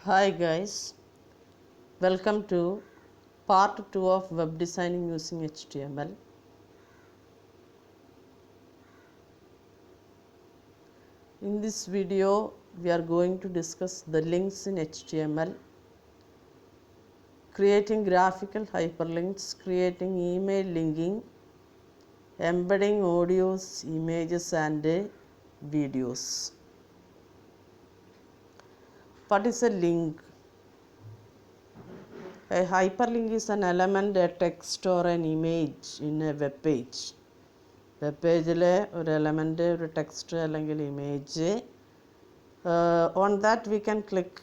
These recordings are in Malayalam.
Hi guys, welcome to part 2 of web designing using HTML. In this video, we are going to discuss the links in HTML, creating graphical hyperlinks, creating email linking, embedding audios, images and videos. What is a link? A hyperlink is an element, a text or an image in a web page. Web പേജിലെ ഒരു എലമെൻ്റ് ഒരു ടെക്സ്റ്റ് അല്ലെങ്കിൽ image on that we can click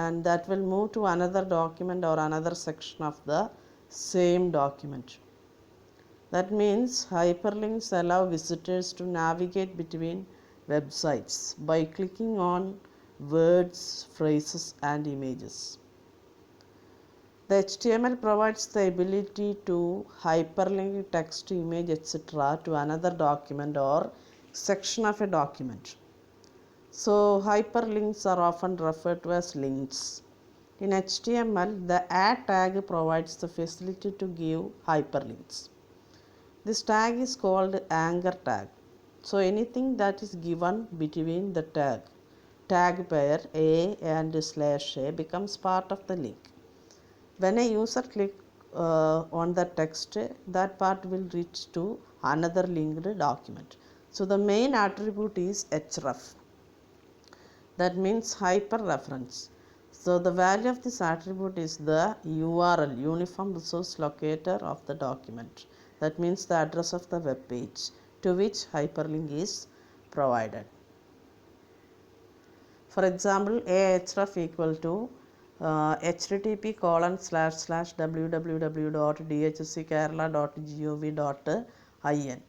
and that will move to another document or another section of the same document. That means hyperlinks allow visitors to navigate between websites by clicking on words, phrases and images. The HTML provides the ability to hyperlink text, image, etc. to another document or section of a document. So, hyperlinks are often referred to as links. In HTML, the add tag provides the facility to give hyperlinks. This tag is called anchor tag. So, anything that is given between the tag pair a and /a becomes part of the link. When a user clicks on the text, that part will reach to another linked document. So the main attribute is href. That means hyperreference. So the value of this attribute is the URL, Uniform Resource Locator of the document. That means the address of the web page to which hyperlink is provided. For example, a href equal to http://www.dhsckerala.gov.in.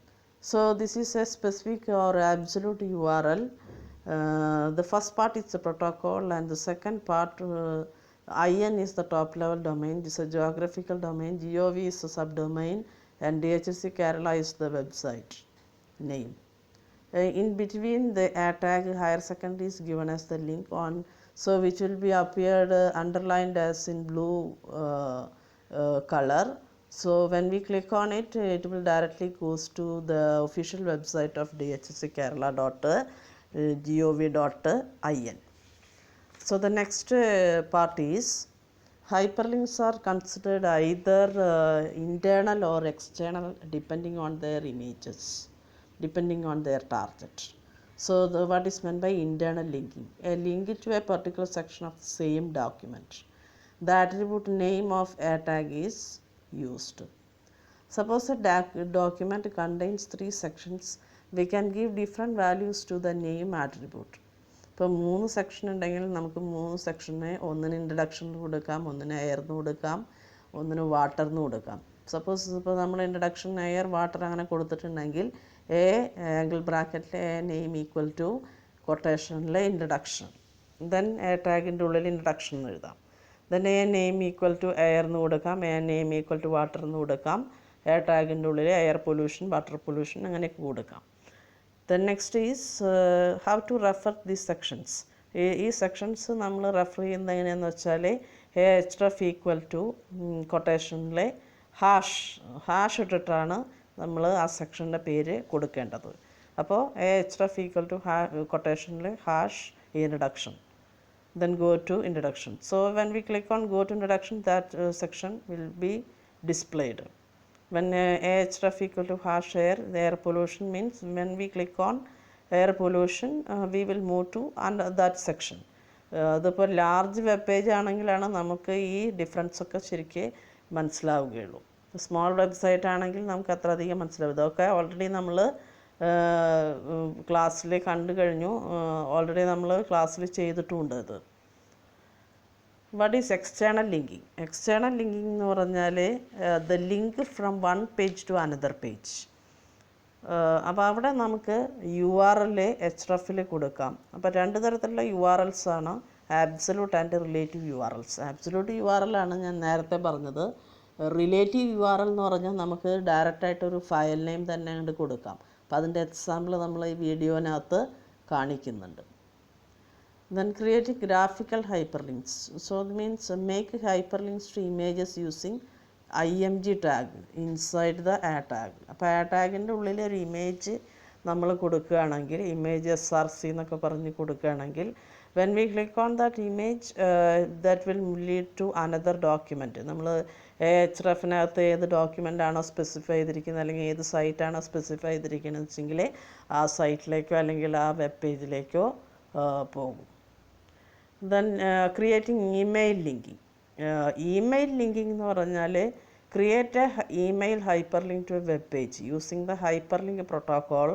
So this is a specific or absolute URL. The first part is the protocol and the second part IN is the top level domain. This is a geographical domain, GOV is a subdomain and DHSC Kerala is the website name. In between the tag higher secondary is given as the link on, so which will be appeared underlined as in blue color. So when we click on it, it will directly goes to the official website of dhsckerala.gov.in. So the next part is hyperlinks are considered either internal or external depending on their images, depending on their target. So what is meant by internal linking? A link to a particular section of the same document. The attribute name of a tag is used. Suppose a document contains 3 sections, we can give different values to the name attribute. ഇപ്പോൾ 3 സെക്ഷൻ ഉണ്ടെങ്കിൽ നമുക്ക് 3 സെക്ഷന് ഒന്നിന് ഇൻട്രഡക്ഷൻ കൊടുക്കാം, ഒന്നിന് എയർ എന്ന് കൊടുക്കാം, ഒന്നിന് വാട്ടർ എന്ന് കൊടുക്കാം. സപ്പോസ് ഇപ്പോൾ നമ്മൾ ഇൻട്രഡക്ഷൻ എയർ വാട്ടർ അങ്ങനെ കൊടുത്തിട്ടുണ്ടെങ്കിൽ എ ആംഗിൾ ബ്രാക്കറ്റിൽ എ നെയിം ഈക്വൽ ടു കൊട്ടേഷനിലെ ഇൻട്രഡക്ഷൻ, ദെൻ എ ടാഗിൻ്റെ ഉള്ളിൽ ഇൻട്രഡക്ഷൻ എന്ന് എഴുതാം. Then a name equal to air എന്ന് കൊടുക്കാം, a name equal to water എന്ന് കൊടുക്കാം, എ ടാഗിൻ്റെ ഉള്ളിൽ എയർ പൊല്യൂഷൻ, വാട്ടർ പൊല്യൂഷൻ അങ്ങനെയൊക്കെ കൊടുക്കാം. Then next is how to refer these sections. ഈ സെക്ഷൻസ് നമ്മൾ റെഫർ ചെയ്യുന്നത് എങ്ങനെയാണെന്ന് വെച്ചാൽ href ഈക്വൽ ടു കൊട്ടേഷനിലെ ഹാഷ് ഇട്ടിട്ടാണ് നമ്മൾ ആ സെക്ഷൻ്റെ പേര് കൊടുക്കേണ്ടത്. അപ്പോൾ href ഈക്വൽ ടു കൊട്ടേഷനിൽ hash introduction, then go to introduction. So when we click on go to introduction, that section will be displayed. When href equal to hash air, the air pollution means when we click on air pollution, we will move to that section. അതിപ്പോൾ ലാർജ് വെബ് പേജ് ആണെങ്കിലാണ് നമുക്ക് ഈ ഡിഫറൻസ് ഒക്കെ ശരിക്കും മനസ്സിലാവുകയുള്ളൂ. സ്മോൾ വെബ്സൈറ്റ് ആണെങ്കിൽ നമുക്ക് അത്ര അധികം മനസ്സിലാവും. ഇതൊക്കെ ഓൾറെഡി നമ്മൾ ക്ലാസ്സിൽ കണ്ടു കഴിഞ്ഞു, ഓൾറെഡി നമ്മൾ ക്ലാസ്സിൽ ചെയ്തിട്ടുമുണ്ട്. ഇത് what is external linking? External linking എന്ന് പറഞ്ഞാൽ the link from one page to another page. അപ്പോൾ അവിടെ നമുക്ക് URL hrefൽ കൊടുക്കാം. അപ്പോൾ 2 തരത്തിലുള്ള URLs ആണ്, absolute and relative URLs. Absolute URL ആണ് ഞാൻ നേരത്തെ പറഞ്ഞത്. റിലേറ്റീവ് URL എന്ന് പറഞ്ഞാൽ നമുക്ക് ഡയറക്റ്റായിട്ടൊരു ഫയൽ നെയിം തന്നെ അങ്ങോട്ട് കൊടുക്കാം. അപ്പോൾ അതിൻ്റെ എക്സാമ്പിൾ നമ്മൾ ഈ വീഡിയോനകത്ത് കാണിക്കുന്നുണ്ട്. Then creating graphical hyperlinks. So it means make hyperlinks to images using img tag inside the a tag. അപ്പോൾ a ടാഗിൻ്റെ ഉള്ളിൽ ഒരു ഇമേജ് നമ്മൾ കൊടുക്കുകയാണെങ്കിൽ, ഇമേജ് SRC എന്നൊക്കെ പറഞ്ഞ് കൊടുക്കുകയാണെങ്കിൽ, when we click on that image that will lead to another document. നമ്മൾ hrefനകത്ത് ഏത് ഡോക്യുമെൻ്റ് ആണോ സ്പെസിഫൈ ചെയ്തിരിക്കുന്നത്, അല്ലെങ്കിൽ ഏത് സൈറ്റാണോ സ്പെസിഫൈ ചെയ്തിരിക്കുന്നത് വെച്ചെങ്കിൽ ആ സൈറ്റിലേക്കോ അല്ലെങ്കിൽ ആ വെബ് പേജിലേക്കോ പോകും. Then creating email linking. Email linking എന്ന് പറഞ്ഞാൽ create a email hyperlink to a web page using the hyperlink protocol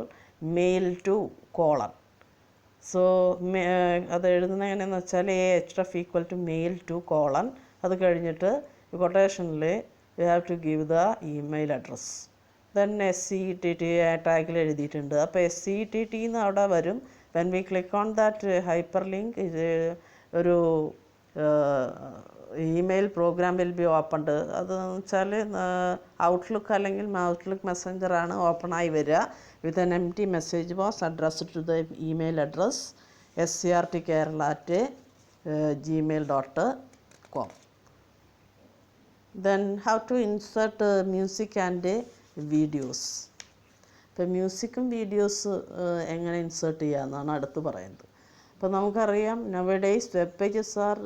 mail to colon. So അത് എഴുതുന്നത് എങ്ങനെയാണെന്ന് വെച്ചാൽ href equal to mail to colon, അത് കഴിഞ്ഞിട്ട് കൊട്ടേഷനിൽ you have to give the email address. Then SCTT ടാഗിൽ എഴുതിയിട്ടുണ്ട്. അപ്പോൾ SCTT എന്ന് അവിടെ വരും. when we click on that hyperlink, ഒരു email program will be opened. അതെന്ന് വെച്ചാൽ ഔട്ട്ലുക്ക് അല്ലെങ്കിൽ ഔട്ട്ലുക്ക് മെസ്സഞ്ചറാണ് ഓപ്പൺ ആയി വരിക. With an empty message box addressed to the email address scrtkerala@gmail.com. Then how to insert music and videos. ഇപ്പോൾ മ്യൂസിക്കും വീഡിയോസ് എങ്ങനെ ഇൻസേർട്ട് ചെയ്യാമെന്നാണ് അടുത്ത് പറയുന്നത്. അപ്പോൾ നമുക്കറിയാം, nowadays web pages are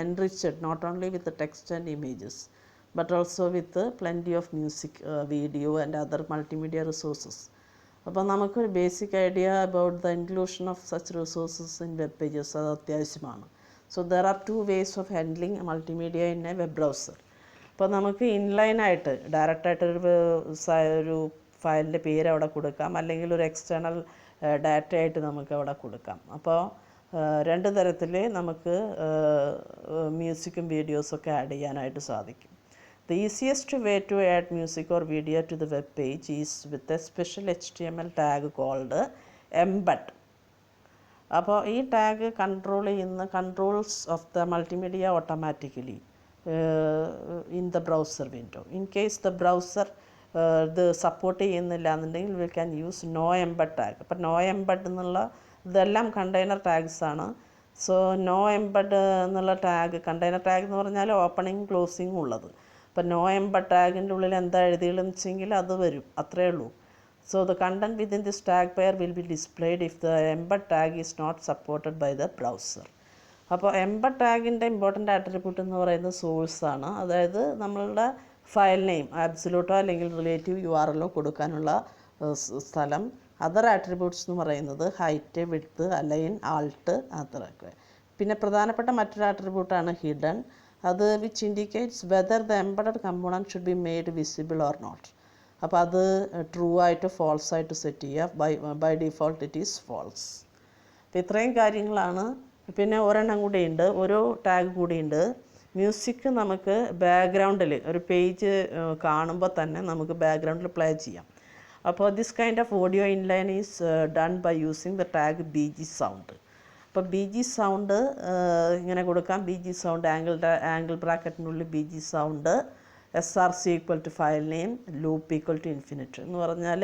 enriched not only with the text and images but also with plenty of music, video and other multimedia resources. അപ്പോൾ നമുക്കൊരു basic idea about the inclusion of such resources in web pages അത് അത്യാവശ്യമാണ്. So there are two ways of handling multimedia in a web browser. അപ്പോൾ നമുക്ക് ഇൻലൈനായിട്ട് ഡയറക്റ്റായിട്ട് ഒരു ഫയലിൻ്റെ പേര് അവിടെ കൊടുക്കാം, അല്ലെങ്കിൽ ഒരു എക്സ്റ്റേണൽ ഡാറ്റ ആയിട്ട് നമുക്ക് അവിടെ കൊടുക്കാം. അപ്പോൾ രണ്ട് തരത്തിൽ നമുക്ക് മ്യൂസിക്കും വീഡിയോസൊക്കെ ആഡ് ചെയ്യാനായിട്ട് സാധിക്കും. The easiest way to add music or video to the web page is with a special HTML tag called embed. അപ്പോൾ ഈ ടാഗ് കൺട്രോൾ ചെയ്യുന്ന controls of the multimedia automatically in the browser window. In case the browser ഇത് സപ്പോർട്ട് ചെയ്യുന്നില്ല എന്നുണ്ടെങ്കിൽ we can use no embed tag. അപ്പോൾ നോ എംബഡ് എന്നുള്ള ഇതെല്ലാം കണ്ടെയ്നർ ടാഗ്സ് ആണ്. സോ നോ എംബഡ് എന്നുള്ള ടാഗ്, കണ്ടെയ്നർ ടാഗ് എന്ന് പറഞ്ഞാൽ ഓപ്പണിങ് ക്ലോസിങ് ഉള്ളത്. അപ്പോൾ നോ എംബഡ് ടാഗിൻ്റെ ഉള്ളിൽ എന്താ എഴുതിയെന്ന് വെച്ചെങ്കിൽ അത് വരും, അത്രയേ ഉള്ളൂ. So the content within this tag pair will be displayed if the embed tag is not supported by the browser. അപ്പോൾ എംബഡ് ടാഗിൻ്റെ ഇമ്പോർട്ടൻ്റ് ആട്രിബ്യൂട്ട് എന്ന് പറയുന്നത് സോഴ്സാണ്. അതായത് നമ്മളുടെ ഫയൽ നെയിം ആബ്സലൂട്ടോ അല്ലെങ്കിൽ റിലേറ്റീവ് URL കൊടുക്കാനുള്ള സ്ഥലം. അതർ ആട്രിബ്യൂട്ട്സ് എന്ന് പറയുന്നത് ഹൈറ്റ്, വിഡ്ത്ത്, അലൈൻ, ആൾട്ട് അത്രയൊക്കെ. പിന്നെ പ്രധാനപ്പെട്ട മറ്റൊരു ആട്രിബ്യൂട്ടാണ് ഹിഡൻ. അത് which indicates whether the embedded component should be made visible or not. അപ്പോൾ അത് ട്രൂ ആയിട്ട് ഫോൾസ് ആയിട്ട് സെറ്റ് ചെയ്യുക. By default it is false. അപ്പോൾ ഇത്രയും കാര്യങ്ങളാണ്. പിന്നെ ഒരെണ്ണം കൂടിയുണ്ട്, ഒരു ടാഗ് കൂടിയുണ്ട്. മ്യൂസിക് നമുക്ക് ബാക്ക്ഗ്രൗണ്ടിൽ ഒരു പേജ് കാണുമ്പോൾ തന്നെ നമുക്ക് ബാക്ക്ഗ്രൗണ്ടിൽ പ്ലേ ചെയ്യാം. അപ്പോൾ this kind of audio inline is done by using the tag BG sound. അപ്പോൾ BG സൗണ്ട് ഇങ്ങനെ കൊടുക്കാം. BG സൗണ്ട് ആംഗിൾ ബ്രാക്കറ്റിനുള്ളിൽ BG sound, SRC equal to file name, loop equal to infinite എന്ന് പറഞ്ഞാൽ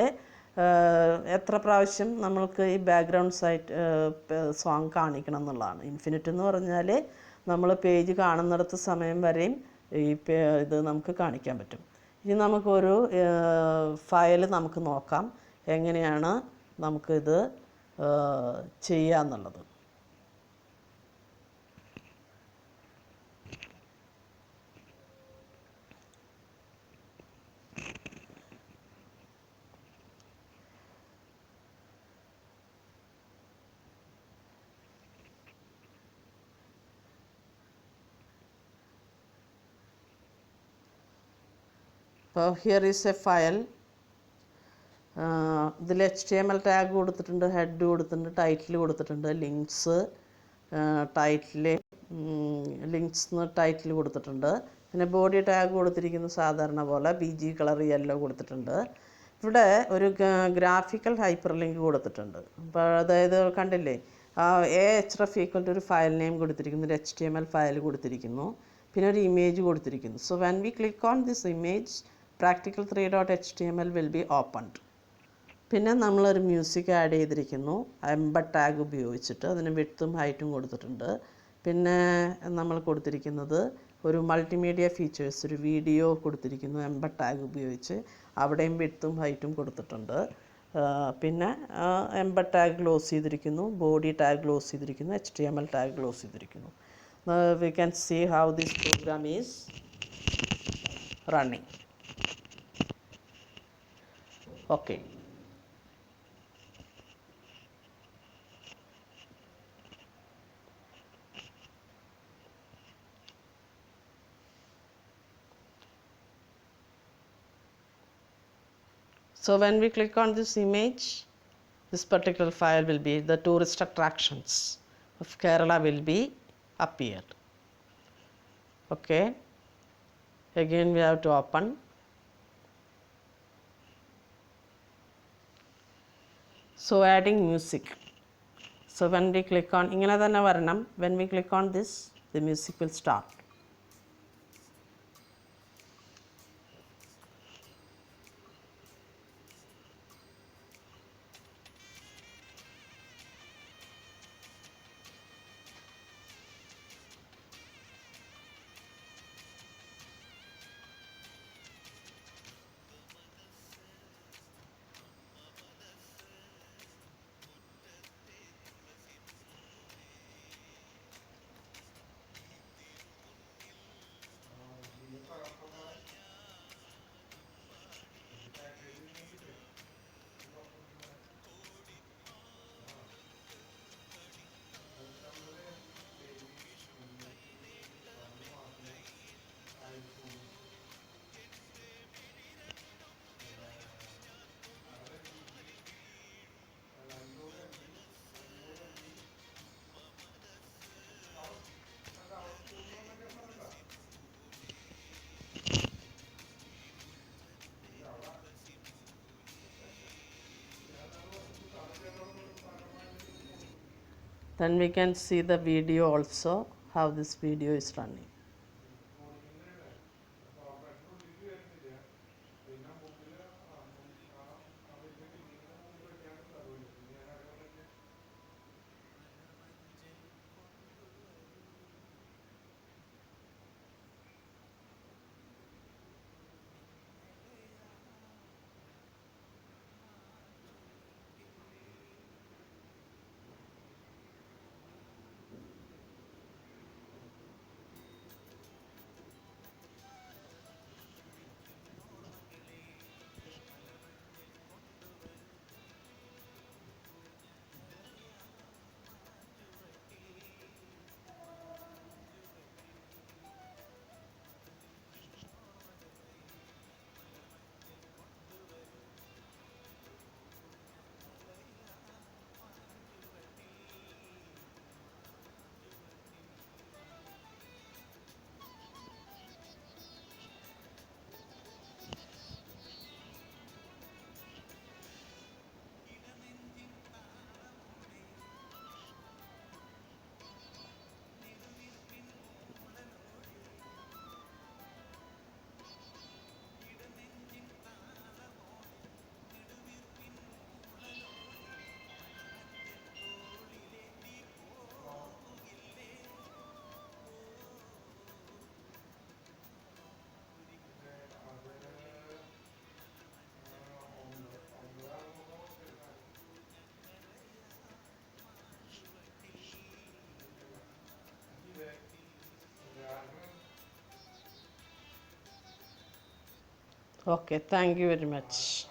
എത്ര പ്രാവശ്യം നമ്മൾക്ക് ഈ ബാക്ക്ഗ്രൗണ്ട് സോങ് കാണിക്കണം എന്നുള്ളതാണ്. ഇൻഫിനിറ്റ് എന്ന് പറഞ്ഞാൽ നമ്മൾ പേജ് കാണുന്നിടത്ത് സമയം വരെയും ഇത് നമുക്ക് കാണിക്കാൻ പറ്റും. ഇനി നമുക്കൊരു ഫയൽ നമുക്ക് നോക്കാം എങ്ങനെയാണ് നമുക്കിത് ചെയ്യാന്നുള്ളത്. അപ്പോൾ ഹിയർ ഈസ് എ ഫയൽ. ഇതിൽ HTML ടാഗ് കൊടുത്തിട്ടുണ്ട്, ഹെഡ് കൊടുത്തിട്ടുണ്ട്, ടൈറ്റിൽ കൊടുത്തിട്ടുണ്ട്, ലിങ്ക്സ് ടൈറ്റിൽ കൊടുത്തിട്ടുണ്ട്. പിന്നെ ബോഡി ടാഗ് കൊടുത്തിരിക്കുന്നു സാധാരണ പോലെ BG കളർ യെല്ലോ കൊടുത്തിട്ടുണ്ട്. ഇവിടെ ഒരു ഗ്രാഫിക്കൽ ഹൈപ്പർ ലിങ്ക് കൊടുത്തിട്ടുണ്ട്. അപ്പോൾ അതായത് കണ്ടില്ലേ, href ഈക്വൽ ടു ഒരു ഫയൽ നെയിം കൊടുത്തിരിക്കുന്നു, ഒരു HTML ഫയൽ കൊടുത്തിരിക്കുന്നു, പിന്നെ ഒരു ഇമേജ് കൊടുത്തിരിക്കുന്നു. So when we click on this image practical3.html will be opened. പിന്നെ നമ്മളൊരു മ്യൂസിക് ആഡ് ചെയ്തിരിക്കുന്നു എംബഡ് ടാഗ് ഉപയോഗിച്ചിട്ട്. അതിന് വിഡ്ത്തും ഹൈറ്റും കൊടുത്തിട്ടുണ്ട്. പിന്നെ നമ്മൾ കൊടുത്തിരിക്കുന്നത് ഒരു മൾട്ടിമീഡിയ ഫീച്ചേഴ്സ്, ഒരു വീഡിയോ കൊടുത്തിരിക്കുന്നു എംബഡ് ടാഗ് ഉപയോഗിച്ച്. അവിടെയും വിഡ്ത്തും ഹൈറ്റും കൊടുത്തിട്ടുണ്ട്. പിന്നെ എംബഡ് ടാഗ് ക്ലോസ് ചെയ്തിരിക്കുന്നു, ബോഡി ടാഗ് ക്ലോസ് ചെയ്തിരിക്കുന്നു, HTML ടാഗ് ക്ലോസ് ചെയ്തിരിക്കുന്നു. We can see how this program is running. Okay. So when we click on this image, this particular file will be, the tourist attractions of Kerala will be appeared. Okay. Again we have to open. So adding music. So when we click on, ingane thanne varanam, when we click on this, the music will start. Then we can see the video also, how this video is running. Okay, thank you very much.